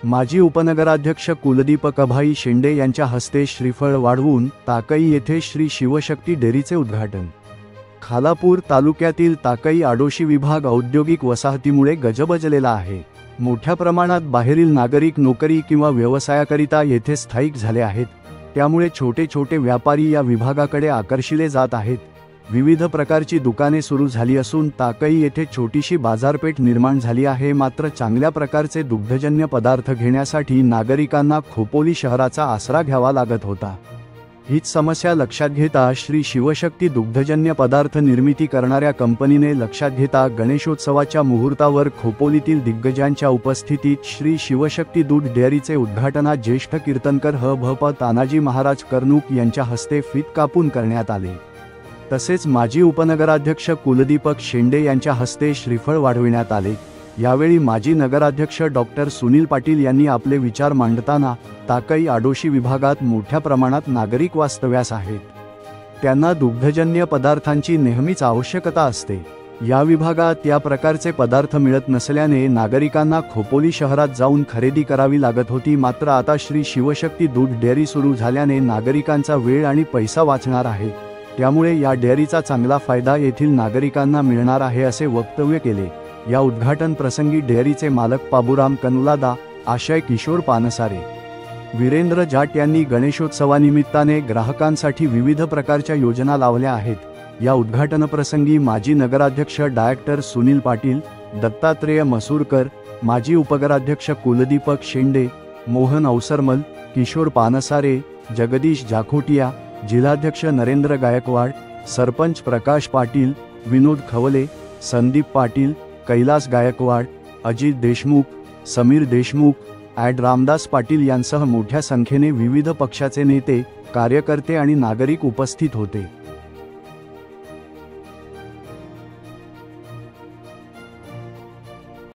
माजी उपनगराध्यक्ष कुलदीपक अभाई शेंडे यांच्या हस्ते श्रीफळ वाढवून ताकई येथे श्री शिवशक्ती डेअरीचे उद्घाटन। खालापूर तालुक्यातील ताकई आडोशी विभाग औद्योगिक वसाहतीमुळे गजबजलेला आहे। मोठ्या प्रमाणात बाहेरील नागरिक नोकरी किंवा व्यवसायाकरिता येथे स्थायिक झाले आहेत, त्यामुळे छोटे छोटे व्यापारी या विभागाकडे आकर्षिले जात आहेत। विविध प्रकारची दुकाने सुरू झाली असून ताकई येथे छोटीशी बाजारपेठ निर्माण झाली आहे। मात्र चांगल्या प्रकारचे दुग्धजन्य पदार्थ घेण्यासाठी नागरिकांना खोपोली शहराचा आसरा घ्यावा लागत होता। हीच समस्या लक्षात घेता श्री शिवशक्ती दुग्धजन्य पदार्थ निर्मिती करणाऱ्या कंपनीने लक्षात घेता गणेशोत्सवाच्या मुहूर्तावर खोपोलीतील दिग्गजांच्या उपस्थितीत श्री शिवशक्ती दूध डेअरीचे उद्घाटन ज्येष्ठ कीर्तनकर ह.भ.प. तानाजी महाराज कर्णूक यांच्या हस्ते फीत कापून करण्यात आले। तसेच माजी उपनगराध्यक्ष कुलदीपक शेंडे यांच्या हस्ते श्रीफळ वाढविण्यात आले। यावेळी माजी नगराध्यक्ष डॉक्टर सुनील पाटील यांनी आपले विचार मांडताना ताकई आडोशी विभागात मोठ्या प्रमाणात नागरिक वास्तव्यास आहेत, त्यांना दुग्धजन्य पदार्थांची नेहमीच आवश्यकता असते। या विभागात या प्रकारचे पदार्थ मिळत नसल्याने नागरिकांना खोपोली शहरात जाऊन खरेदी करावी लागत होती। मात्र आता श्री शिवशक्ती दूध डेअरी सुरू झाल्याने नागरिकांचा वेळ आणि पैसा वाचणार आहे, त्यामुळे या डेअरीचा चांगला फायदा येथील नागरिकांना मिळणार आहे, असे वक्तव्य केले। या उद्घाटन प्रसंगी डेअरीचे मालक बाबूराम कनुलादा, आशय किशोर पानसारे, वीरेंद्र जाट यांनी गणेशोत्सवानिमित्ताने ग्राहकांसाठी विविध प्रकारच्या योजना लावल्या आहेत। या उद्घाटन प्रसंगी माजी नगराध्यक्ष डायरेक्टर सुनील पाटील, दत्तात्रेय मसूरकर, माजी उपनगराध्यक्ष कुलदीपक शेंडे, मोहन अवसरमल, किशोर पानसारे, जगदीश जाखोटिया, जिल्हाध्यक्ष नरेंद्र गायकवाड, सरपंच प्रकाश पाटील, विनोद खवले, संदीप पाटील, कैलास गायकवाड, अजित देशमुख, समीर देशमुख, रामदास पाटील यांसह मोठ्या संख्येने विविध पक्षाचे नेते, कार्यकर्ते आणि नागरिक उपस्थित होते।